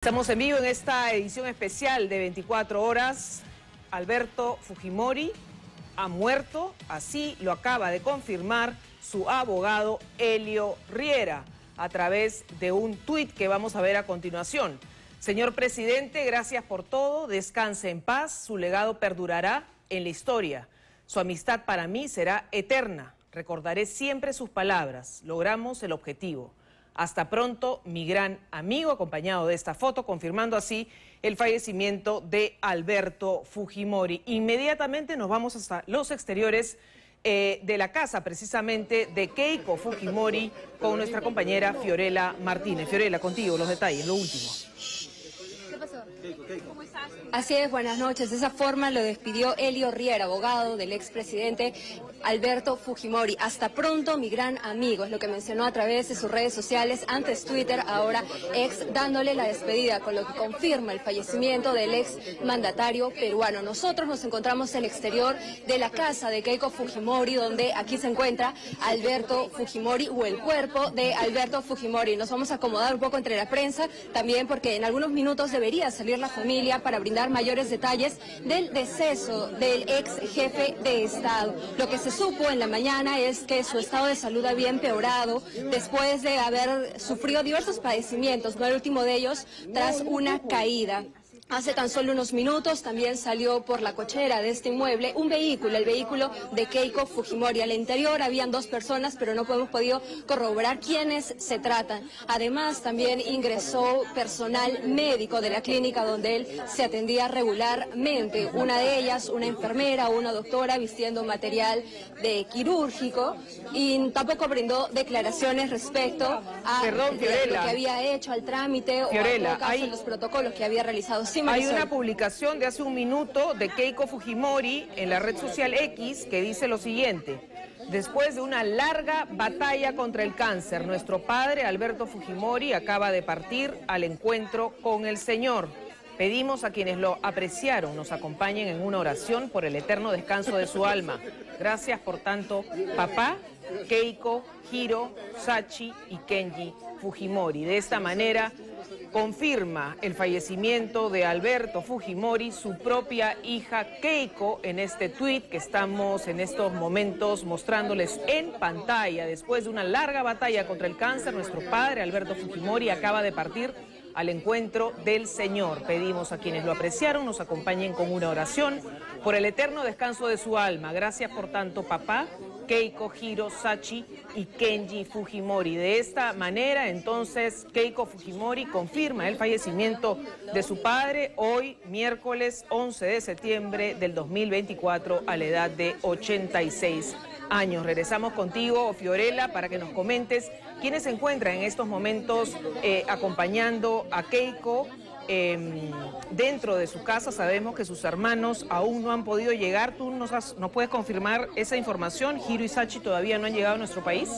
Estamos en vivo en esta edición especial de 24 horas. Alberto Fujimori ha muerto, así lo acaba de confirmar su abogado Elio Riera a través de un tuit que vamos a ver a continuación. Señor presidente, gracias por todo, descanse en paz, su legado perdurará en la historia. Su amistad para mí será eterna, recordaré siempre sus palabras, logramos el objetivo. Hasta pronto, mi gran amigo, acompañado de esta foto, confirmando así el fallecimiento de Alberto Fujimori. Inmediatamente nos vamos hasta los exteriores de la casa, precisamente, de Keiko Fujimori, con nuestra compañera Fiorella Martínez. Fiorella, contigo, los detalles, lo último. ¿Qué pasó? ¿Cómo estás? Así es, buenas noches. De esa forma lo despidió Elio Riera, abogado del expresidente Alberto Fujimori. Hasta pronto, mi gran amigo, es lo que mencionó a través de sus redes sociales, antes Twitter, ahora ex, dándole la despedida, con lo que confirma el fallecimiento del ex mandatario peruano. Nosotros nos encontramos en el exterior de la casa de Keiko Fujimori, donde aquí se encuentra Alberto Fujimori, o el cuerpo de Alberto Fujimori. Nos vamos a acomodar un poco entre la prensa, también porque en algunos minutos debería salir la familia para brindar mayores detalles del deceso del ex jefe de Estado. Lo que se supo en la mañana es que su estado de salud había empeorado después de haber sufrido diversos padecimientos, ¿no? El último de ellos tras una caída. Hace tan solo unos minutos también salió por la cochera de este inmueble un vehículo, el vehículo de Keiko Fujimori. Al interior habían dos personas, pero no hemos podido corroborar quiénes se tratan. Además, también ingresó personal médico de la clínica donde él se atendía regularmente. Una de ellas, una enfermera, una doctora vistiendo material de quirúrgico, y tampoco brindó declaraciones respecto a lo que había hecho, al trámite o en todo caso los protocolos que había realizado. Sí, hay una publicación de hace un minuto de Keiko Fujimori en la red social X que dice lo siguiente: después de una larga batalla contra el cáncer, nuestro padre Alberto Fujimori acaba de partir al encuentro con el Señor. Pedimos a quienes lo apreciaron nos acompañen en una oración por el eterno descanso de su alma. Gracias por tanto, papá, Keiko, Hiro, Sachi y Kenji Fujimori. De esta manera confirma el fallecimiento de Alberto Fujimori su propia hija Keiko en este tuit que estamos en estos momentos mostrándoles en pantalla. Después de una larga batalla contra el cáncer, nuestro padre Alberto Fujimori acaba de partir al encuentro del Señor. Pedimos a quienes lo apreciaron nos acompañen con una oración por el eterno descanso de su alma. Gracias por tanto, papá, Keiko, Hiro, Sachi y Kenji Fujimori. De esta manera, entonces, Keiko Fujimori confirma el fallecimiento de su padre hoy, miércoles 11 de septiembre del 2024, a la edad de 86 años. Regresamos contigo, Fiorella, para que nos comentes quiénes se encuentran en estos momentos acompañando a Keiko dentro de su casa. Sabemos que sus hermanos aún no han podido llegar. ¿Tú nos puedes confirmar esa información? ¿Hiro y Sachi todavía no han llegado a nuestro país?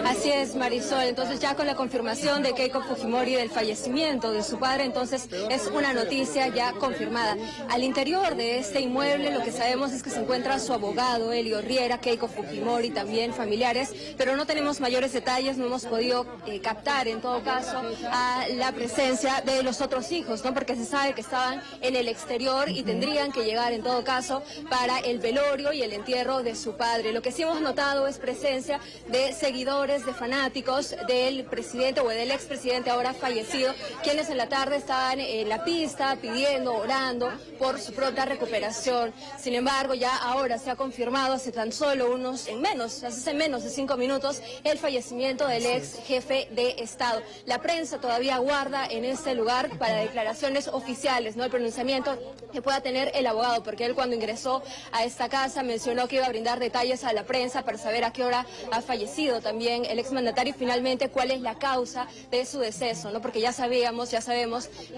Así es, Marisol. Entonces, ya con la confirmación de Keiko Fujimori del fallecimiento de su padre, entonces es una noticia ya confirmada. Al interior de este inmueble lo que sabemos es que se encuentra su abogado Elio Riera, Keiko Fujimori, también familiares, pero no tenemos mayores detalles, no hemos podido captar en todo caso a la presencia de los otros hijos, ¿no? Porque se sabe que estaban en el exterior y tendrían que llegar en todo caso para el velorio y el entierro de su padre. Lo que sí hemos notado es presencia de seguidores, de fanáticos del presidente o del expresidente ahora fallecido, quienes en la tarde estaban en la pista pidiendo, orando por su pronta recuperación. Sin embargo, ya ahora se ha confirmado hace tan solo hace menos de 5 minutos, el fallecimiento del ex jefe de Estado. La prensa todavía aguarda en este lugar para declaraciones oficiales, ¿no? El pronunciamiento que pueda tener el abogado, porque él cuando ingresó a esta casa mencionó que iba a brindar detalles a la prensa para saber a qué hora ha fallecido también el exmandatario y finalmente cuál es la causa de su deceso, ¿no? Porque ya sabemos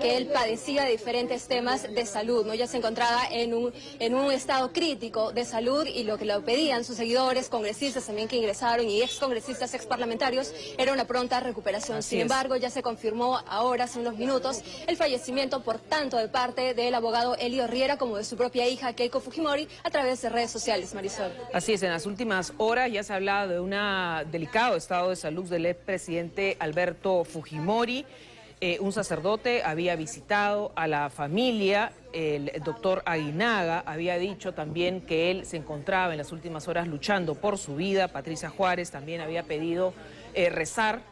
que él padecía de diferentes temas de salud, ¿no? Ya se encontraba en un estado crítico de salud y lo que le pedían sus seguidores, congresistas también que ingresaron y excongresistas, exparlamentarios, era una pronta recuperación. Sin embargo, ya se confirmó ahora, hace unos minutos, el fallecimiento por tanto de parte del abogado Elio Riera como de su propia hija Keiko Fujimori a través de redes sociales, Marisol. Así es, en las últimas horas ya se ha hablado de una delicada delicado estado de salud del expresidente Alberto Fujimori. Un sacerdote había visitado a la familia, el doctor Aguinaga había dicho también que él se encontraba en las últimas horas luchando por su vida. Patricia Juárez también había pedido rezar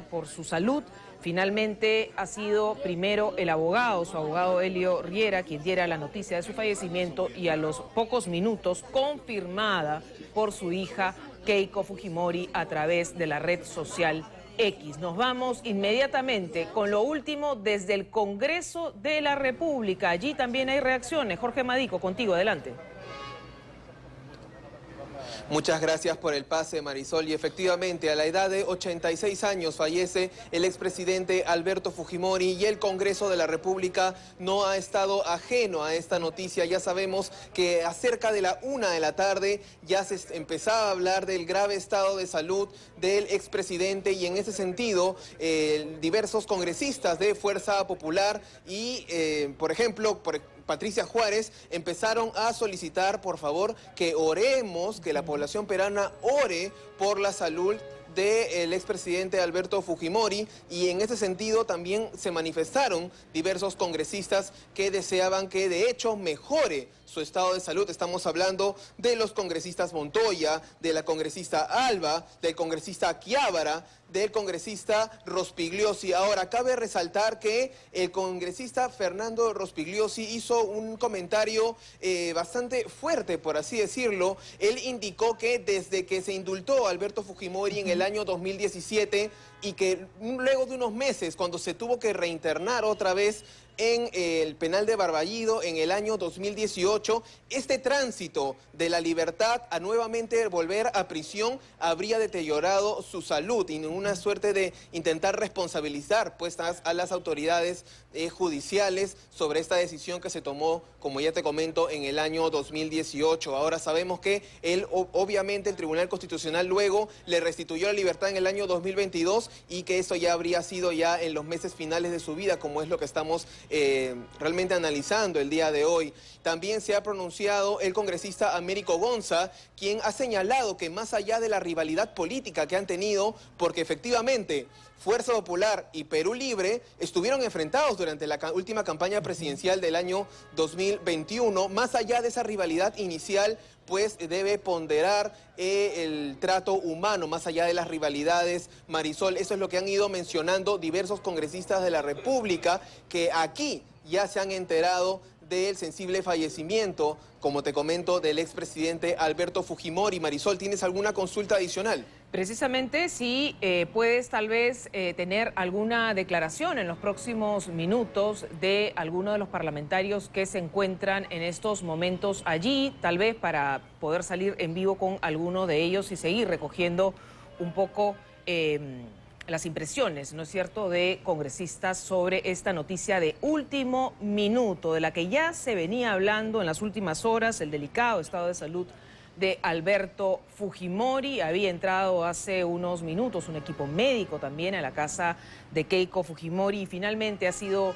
por su salud. Finalmente ha sido primero el abogado, su abogado Elio Riera, quien diera la noticia de su fallecimiento y a los pocos minutos confirmada por su hija Keiko Fujimori a través de la red social X. Nos vamos inmediatamente con lo último desde el Congreso de la República. Allí también hay reacciones. Jorge Madico, contigo, adelante. Muchas gracias por el pase, Marisol. Y efectivamente, a la edad de 86 años fallece el expresidente Alberto Fujimori y el Congreso de la República no ha estado ajeno a esta noticia. Ya sabemos que a cerca de la 1 de la tarde ya se empezaba a hablar del grave estado de salud del expresidente y en ese sentido diversos congresistas de Fuerza Popular y, por ejemplo, Patricia Juárez, empezaron a solicitar, por favor, que oremos, que la población peruana ore por la salud del expresidente Alberto Fujimori, y en ese sentido también se manifestaron diversos congresistas que deseaban que de hecho mejore su estado de salud. Estamos hablando de los congresistas Montoya, de la congresista Alba, del congresista Chiabara, del congresista Rospigliosi. Ahora, cabe resaltar que el congresista Fernando Rospigliosi hizo un comentario bastante fuerte, por así decirlo. Él indicó que desde que se indultó a Alberto Fujimori en el año 2017 y que luego de unos meses, cuando se tuvo que reinternar otra vez en el penal de Barballido en el año 2018, este tránsito de la libertad a nuevamente volver a prisión habría deteriorado su salud y en una suerte de intentar responsabilizar pues a las autoridades judiciales sobre esta decisión que se tomó, como ya te comento, en el año 2018. Ahora sabemos que obviamente el Tribunal Constitucional luego le restituyó la libertad en el año 2022 y que eso ya habría sido ya en los meses finales de su vida, como es lo que estamos realmente analizando el día de hoy. También se ha pronunciado el congresista Américo Gonza, quien ha señalado que más allá de la rivalidad política que han tenido, porque efectivamente Fuerza Popular y Perú Libre estuvieron enfrentados durante la última campaña presidencial del año 2021, más allá de esa rivalidad inicial, pues debe ponderar el trato humano, más allá de las rivalidades, Marisol. Eso es lo que han ido mencionando diversos congresistas de la República, que aquí ya se han enterado del sensible fallecimiento, como te comento, del expresidente Alberto Fujimori. Marisol, ¿tienes alguna consulta adicional? Precisamente si puedes tal vez tener alguna declaración en los próximos minutos de alguno de los parlamentarios que se encuentran en estos momentos allí, tal vez para poder salir en vivo con alguno de ellos y seguir recogiendo un poco las impresiones, ¿no es cierto?, de congresistas sobre esta noticia de último minuto, de la que ya se venía hablando en las últimas horas, el delicado estado de salud de Alberto Fujimori. Había entrado hace unos minutos un equipo médico también a la casa de Keiko Fujimori y finalmente ha sido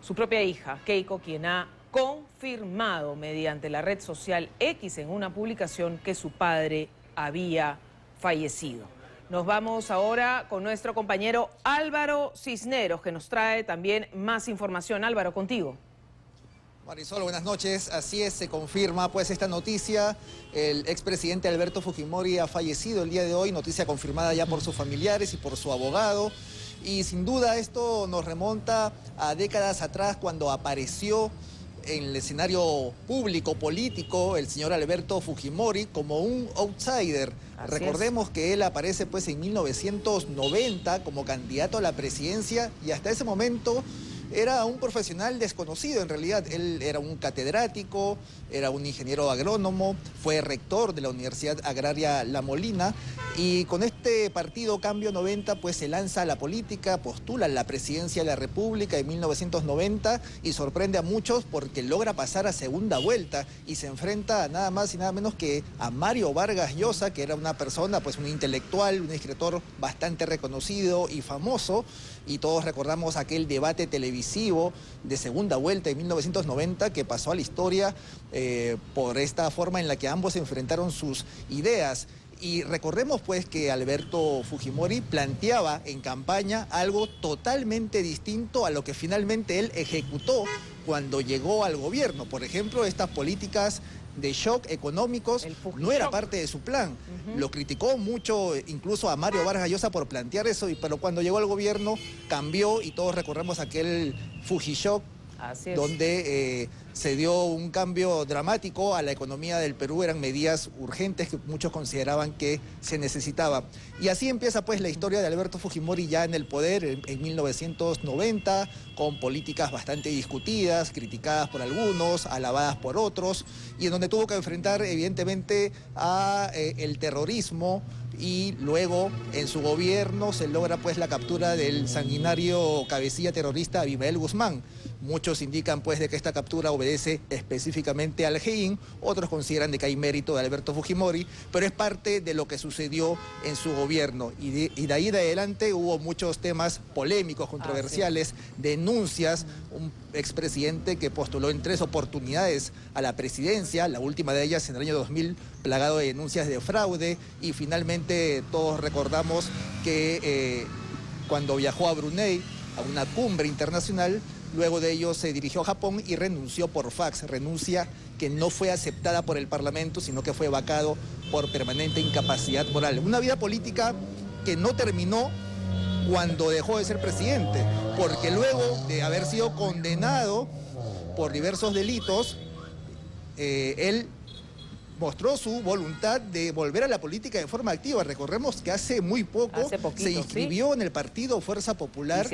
su propia hija, Keiko, quien ha confirmado mediante la red social X en una publicación que su padre había fallecido. Nos vamos ahora con nuestro compañero Álvaro Cisneros, que nos trae también más información. Álvaro, contigo. Marisol, buenas noches. Así es, se confirma pues esta noticia. El expresidente Alberto Fujimori ha fallecido el día de hoy, noticia confirmada ya por sus familiares y por su abogado. Y sin duda esto nos remonta a décadas atrás, cuando apareció en el escenario público, político, el señor Alberto Fujimori como un outsider. Recordemos que él aparece pues en 1990 como candidato a la presidencia y hasta ese momento era un profesional desconocido en realidad. Él era un catedrático, era un ingeniero agrónomo, fue rector de la Universidad Agraria La Molina y con este partido Cambio 90 pues se lanza a la política, postula la presidencia de la República en 1990 y sorprende a muchos porque logra pasar a segunda vuelta y se enfrenta a nada más y nada menos que a Mario Vargas Llosa, que era una persona, pues un intelectual, un escritor bastante reconocido y famoso, y todos recordamos aquel debate televisivo de segunda vuelta en 1990 que pasó a la historia por esta forma en la que ambos enfrentaron sus ideas. Y recordemos pues que Alberto Fujimori planteaba en campaña algo totalmente distinto a lo que finalmente él ejecutó cuando llegó al gobierno. Por ejemplo, estas políticas de shock económicos no era parte de su plan. Lo criticó mucho incluso a Mario Vargas Llosa por plantear eso, pero cuando llegó al gobierno cambió y todos recordamos aquel Fujishock, donde se dio un cambio dramático a la economía del Perú. Eran medidas urgentes que muchos consideraban que se necesitaba. Y así empieza pues la historia de Alberto Fujimori ya en el poder en 1990, con políticas bastante discutidas, criticadas por algunos, alabadas por otros, y en donde tuvo que enfrentar evidentemente a el terrorismo. Y luego en su gobierno se logra pues la captura del sanguinario cabecilla terrorista Abimael Guzmán. Muchos indican pues de que esta captura obedece específicamente al GEIN, otros consideran de que hay mérito de Alberto Fujimori, pero es parte de lo que sucedió en su gobierno. Y de ahí de adelante hubo muchos temas polémicos, controversiales, denuncias. Un expresidente que postuló en 3 oportunidades a la presidencia, la última de ellas en el año 2000, plagado de denuncias de fraude, y finalmente todos recordamos que cuando viajó a Brunei, a una cumbre internacional, luego de ello se dirigió a Japón y renunció por fax, renuncia que no fue aceptada por el Parlamento, sino que fue vacado por permanente incapacidad moral. Una vida política que no terminó cuando dejó de ser presidente, porque luego de haber sido condenado por diversos delitos, él mostró su voluntad de volver a la política de forma activa. Recordemos que hace muy poco se inscribió en el partido Fuerza Popular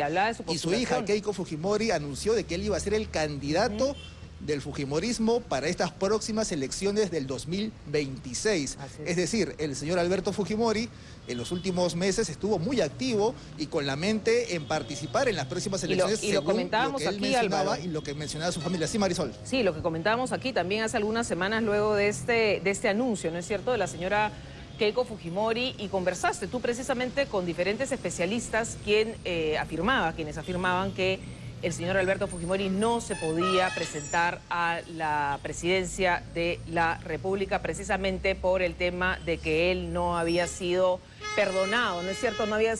y su hija Keiko Fujimori anunció de que él iba a ser el candidato del fujimorismo para estas próximas elecciones del 2026. Es decir, el señor Alberto Fujimori en los últimos meses estuvo muy activo y con la mente en participar en las próximas elecciones, y lo comentábamos lo que él aquí, mencionaba, Álvaro, y lo que mencionaba su familia. Sí, Marisol. Sí, lo que comentábamos aquí también hace algunas semanas luego de este anuncio, ¿no es cierto?, de la señora Keiko Fujimori, y conversaste tú precisamente con diferentes especialistas quienes afirmaban que el señor Alberto Fujimori no se podía presentar a la presidencia de la República precisamente por el tema de que él no había sido perdonado, ¿no es cierto? No era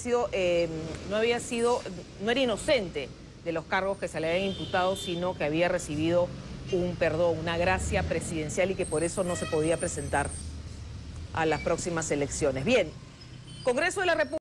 inocente de los cargos que se le habían imputado, sino que había recibido un perdón, una gracia presidencial, y que por eso no se podía presentar a las próximas elecciones. Bien, Congreso de la República.